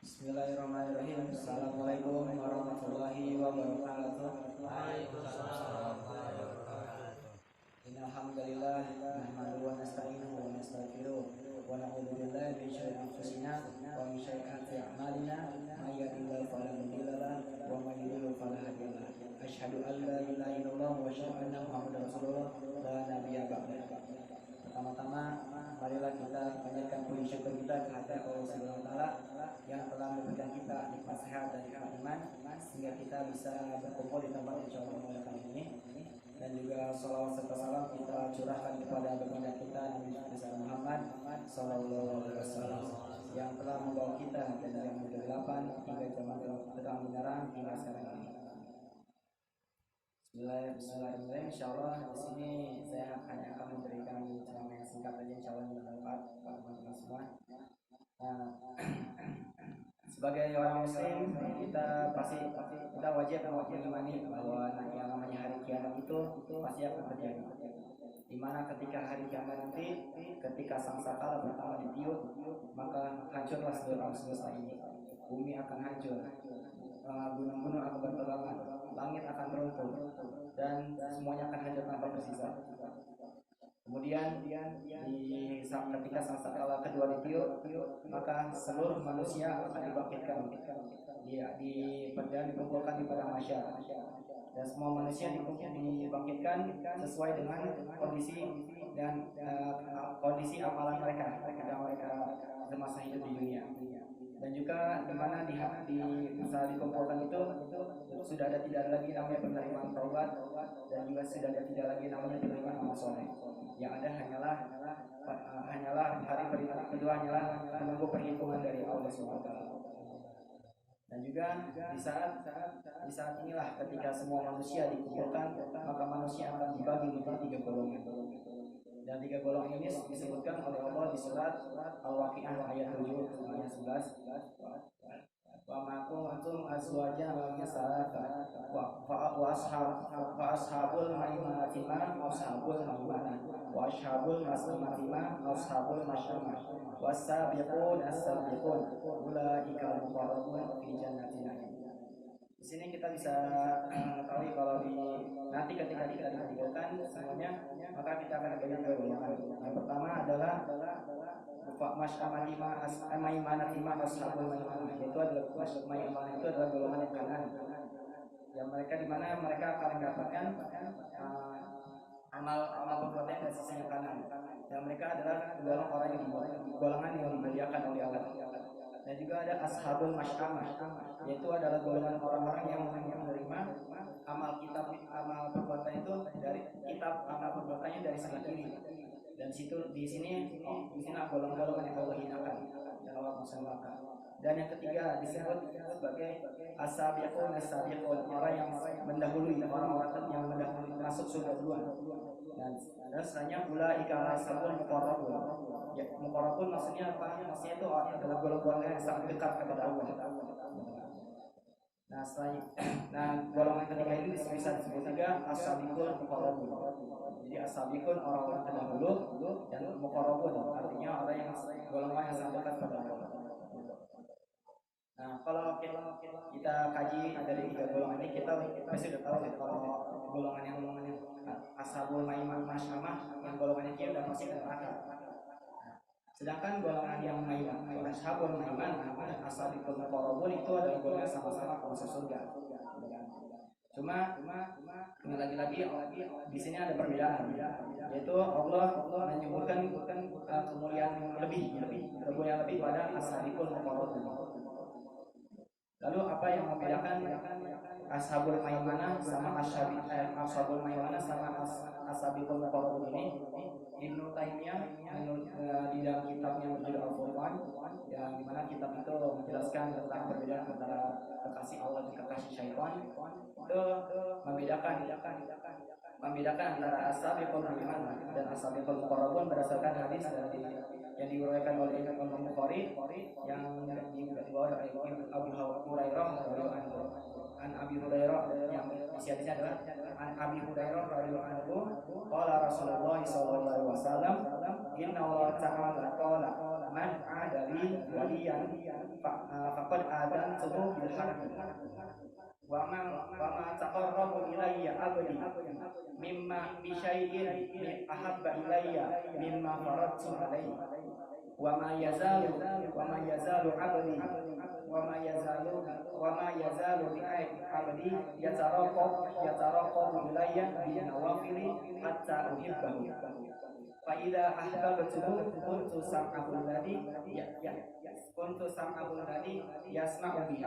Bismillahirrahmanirrahim. Assalamualaikum warahmatullahi wabarakatuh. Waalaikumsalam warahmatullahi wabarakatuh. Innal hamdalillah nahmaduhu wa nasta'inuhu wa nastaghfiruh wa na'udzu billahi min syururi anfusina wa min sayyiati a'malina may yahdihillahu fala mudilla lahu wa may yudlil fala hadiya lahu. Asyhadu an la ilaha illallah wa asyhadu anna Muhammadar Rasulullah la nabiyya ba'da. Pertama-tama marilah kita panjatkan puji syukur kita kepada Allah Subhanahu wa taala yang telah memberikan kita nikmat sehat dan nikmat iman sehingga kita bisa berkumpul di tempat yang Allah muliakan ini. Dan juga salawat serta salam kita curahkan kepada baginda kita Nabi Muhammad sallallahu alaihi wasallam yang telah membawa kita dari zaman kegelapan hingga zaman terang benderang hingga sekarang ini. Bismillahirrahmanirrahim. Insyaallah di sini saya hanya akan memberikan ceramah yang singkat saja, insyaallah bermanfaat bagi teman-teman semua. Sebagai orang Muslim kita wajib mengimani bahwa yang namanya hari kiamat itu pasti akan terjadi. Di mana ketika hari kiamat nanti, ketika sangkakala pertama ditiup, maka hancurlah seluruh alam semesta ini. Bumi akan hancur, gunung-gunung akan berterbangan, langit akan runtuh, dan semuanya akan hancur tanpa tersisa. Kemudian ketika sangkakala kedua ditiup, maka seluruh manusia akan dibangkitkan, dikumpulkan di padang mahsyar, dan semua manusia dibangkitkan sesuai dengan kondisi dan kondisi amalan mereka semasa hidup di dunia. Dan juga di mana di masa dikumpulkan itu sudah tidak ada lagi namanya penerimaan taubat, dan juga sudah tidak lagi namanya penerimaan amal soleh. Yang ada hanyalah hari kedua hanyalah menunggu perhitungan dari Allah SWT. Dan juga di saat inilah ketika semua manusia dikumpulkan, maka manusia akan dibagi menjadi 3 golongan. Dan 3 golongan ini disebutkan oleh Allah di surat Al-Waqi'ah ayat 7 ayat 11. Wa ma kuntum azwajan wa nisa'an wa ashabul maimanati ma ashabul maimanah wa ashabul mas'amati ma ashabul mas'amah was-sabiqun as-sabiqun ulaika al-muqarrabun fi jannatin na'im. Di sini kita bisa mengetahui kalau nanti ketika kita dikumpulkan semuanya, maka kita akan ada 3 golongan. Yang pertama adalah Maimanah ashabul maimanah, yaitu adalah maimanah itu adalah golongan yang kanan. Yang mereka di mana mereka akan mendapatkan amal perbuatan dari sisi yang kanan. Dan mereka adalah golongan yang dimuliakan oleh Allah. Dan juga ada ashabul masyamah, yaitu adalah golongan orang-orang yang menerima amal perbuatan itu dari kitab amal perbuatannya dari sebelah kiri. Dan di sini golongan yang Allah hinakan dan Allah musalmakan. Dan yang ketiga disebut sebagai as-sabiqun orang yang mendahului, orang-orang yang mendahului masuk surga duluan. Dan rasanya ulaika ashabul muqarrabun. Ya, muqarrabun maksudnya apa? Maksudnya itu adalah golongan yang sangat dekat kepada Allah. Nah, golongan ketiga ini bisa disebut juga as-sabiqul muqarrabun. Jadi as-sabiqun orang-orang terdahulu, dan muqarrabun artinya orang yang golongan yang sangat dekat kepada Allah. Nah, kalau kita kaji dari 3 golongan ini, kita pasti sudah tahu ya, kalau golongan yang ashabul maiman masyamah, yang golongannya dia udah pasti ke neraka. Sedangkan golongan yang ashabul maiman dan ashabul muqarrabun itu adalah golongan sama-sama masuk surga. Cuma lagi-lagi di sini ada perbedaan, yaitu Allah menyebutkan kemuliaan lebih pada ashabul muqarrabun. Lalu apa yang membedakan ashabul maimanah sama ashabul maimanah sama ashabul muqarrabun ini? Ibnu Taimiyah di dalam kitabnya berjudul Al-Furqan, yang dimana kitab itu menjelaskan tentang perbedaan antara kekasih Allah dan kekasih syaitan, itu membedakan antara ashabul maimanah dan ashabul muqarrabun berdasarkan hadis yang diriwayatkan oleh Imam Bukhari yang dibawa oleh Abu Hurairah radhiyallahu anhu. An Abi Hurairah, yang isi hadisnya adalah An Abi Hurairah radhiyallahu anhu qala Rasulullah sallallahu alaihi wasallam inna Allah ta'ala qala man adali waliyan faqad adantuhu bil harb wa ma taqarrabu ilayya abdi mimma bi syai'in ahabba ilayya mimma faradtu alayhi wa ma yazalu abdi wa ma yazalu abdi yataraqabu ilayya bin nawafili hatta uhibbahu fa idza ahbabtuhu kuntu sam'ahu alladhi yasma'u bihi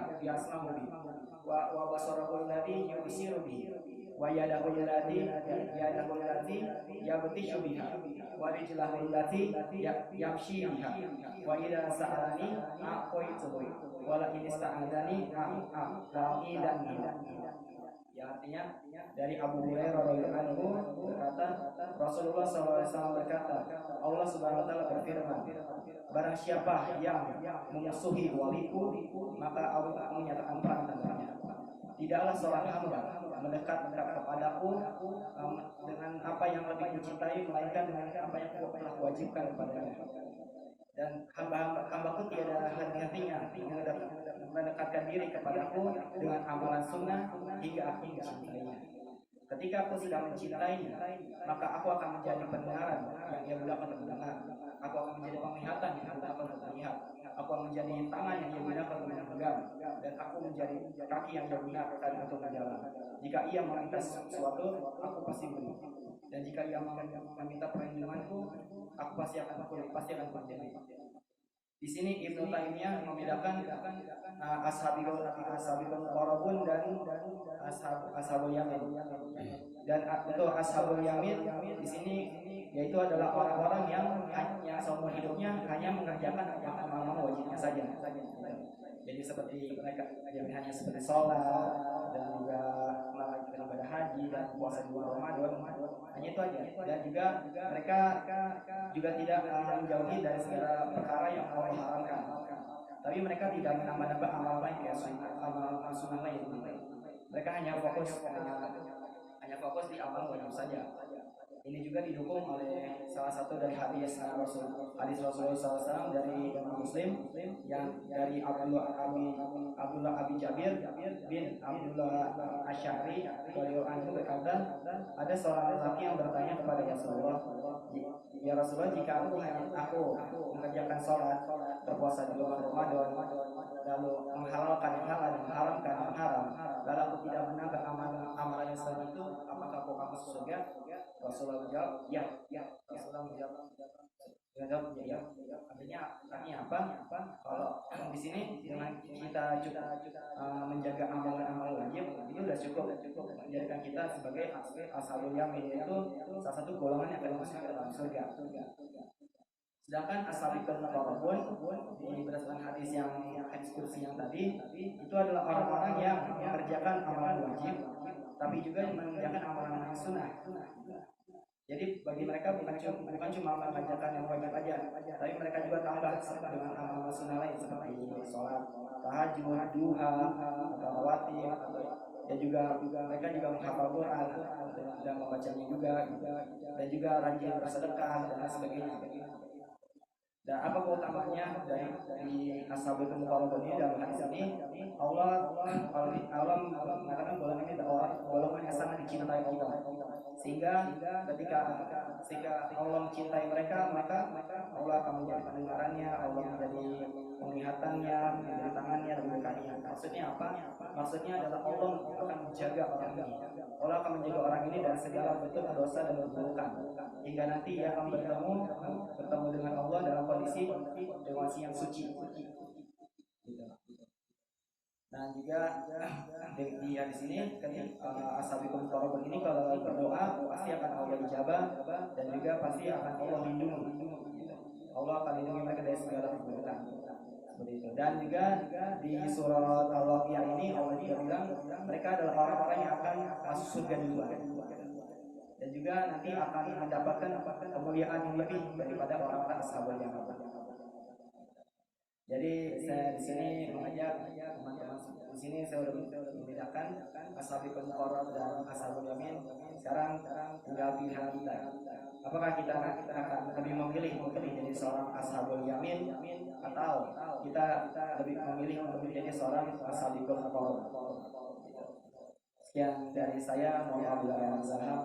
wa basarahu alladhi yubsiru bihi wa yadahu allati yabtishu biha wa rijlahu allati yamshi biha wa idza sa'alani a'taytuhu wa la in ista'adani la'idanni. Ya, artinya dari Abu Hurairah radhiyallahu anhu berkata, Rasulullah SAW berkata, Allah Subhanahu wa taala berfirman, barang siapa yang memusuhi waliku, maka Allah menyatakan perang tangannya. Tidaklah seorang hamba mendekat kepadaku dengan apa yang lebih mencintai, melainkan dengan apa yang aku telah wajibkan kepadanya. Dan hamba-hambaku tiada henti-hentinya mendekatkan diri kepadaku dengan amalan sunnah hingga aku mencintainya. Ketika aku sudah mencintainya, maka aku akan menjadi pendengaran yang ia gunakan untuk mendengar. Aku akan menjadi penglihatan yang ia gunakan untuk melihat. Aku akan menjadi tangan yang ia gunakan untuk memegang, dan aku menjadi kaki yang ia gunakan untuk berjalan. Jika ia meminta sesuatu, aku pasti beri. Dan jika ia meminta perlindunganku, aku pasti akan berjanji. Di sini Ibnu Taimiyah membedakan ashabul qarabun dan ashabul yamin. Dan untuk ashabul yamin di sini yaitu adalah orang-orang yang seumur hidupnya hanya mengerjakan amal-amal wajibnya saja. Jadi seperti mereka yang hanya seperti sholat dan juga melakukan ibadah haji dan puasa di bulan Ramadan, hanya itu aja. Dan juga mereka juga tidak menjauhi dari segala perkara yang Allah haramkan. Tapi mereka tidak menambah-nambah amal lain kayak amal sunnah lain. Mereka hanya fokus di amal wajib saja. Ini juga didukung oleh salah satu dari hadis Rasulullah SAW dari Imam Muslim yang dari Abdullah Abi Jabir bin Abdullah Asy'ari beliau berkata, ada seorang lelaki yang bertanya kepada Rasulullah, ya Rasulullah, jika aku mengerjakan sholat, berpuasa di bulan Ramadan, lalu menghalalkan yang halal dan mengharamkan yang haram, lalu aku tidak menambah amalan yang selain itu, apakah aku akan masuk surga? Rasulullah menjawab, ya. Rasulullah menjawab, ya. Artinya apa? Kalau di sini dengan kita menjaga amalan-amalan wajib, itu sudah cukup menjadikan kita sebagai ashabul yamin, itu salah satu golongan yang akan masuk ke dalam surga. Sedangkan ashabul qarabun berdasarkan hadis kursi yang tadi, itu adalah orang-orang yang mengerjakan amalan wajib, tapi juga mengerjakan amalan sunnah. Jadi bagi mereka bukan cuma mengerjakan yang wajib aja, tapi mereka juga tambah dengan amal sunnah lain seperti sholat tahajud, duha, atau rawatib, dan juga mereka juga menghafal Quran dan membacanya juga, dan juga rajin bersedekah dan sebagainya. Dan apa keutamanya dari ashabul qarabun ini dalam hadis ini? Allah mengatakan golongan ini adalah golongan yang sangat dicintai Allah, sehingga ketika Allah mencintai mereka, maka Allah akan menjadi pendengarannya, Allah menjadi penglihatannya, menjadi tangannya dan kakinya. Maksudnya apa? Maksudnya adalah Allah akan menjaga orang ini. Allah akan menjaga orang ini dari segala bentuk dosa dan keburukan, hingga nanti ia akan bertemu dengan Allah dalam kondisi yang suci. Dan juga di hadis ini ashabul qarabun ini kalau berdoa pasti akan Allah dijabah, dan juga pasti akan Allah lindungi. Allah akan lindungi mereka dari segala keburukan. Seperti itu. Dan juga di surat Al-Waqiah ini Allah juga bilang mereka adalah orang-orang yang akan masuk surga duluan, dan juga nanti akan mendapatkan kemuliaan yang lebih daripada orang-orang ashabul yamin. Jadi saya di sini mengajak teman-teman sini saya sudah membedakan ashabul muqarrab dan ashabul yamin. Sekarang tinggal pilihan kita. Apakah kita akan lebih memilih menjadi seorang ashabul yamin atau kita lebih memilih untuk menjadi seorang ashabul muqarrab? Sekian dari saya, mohon maaf bila ada salah.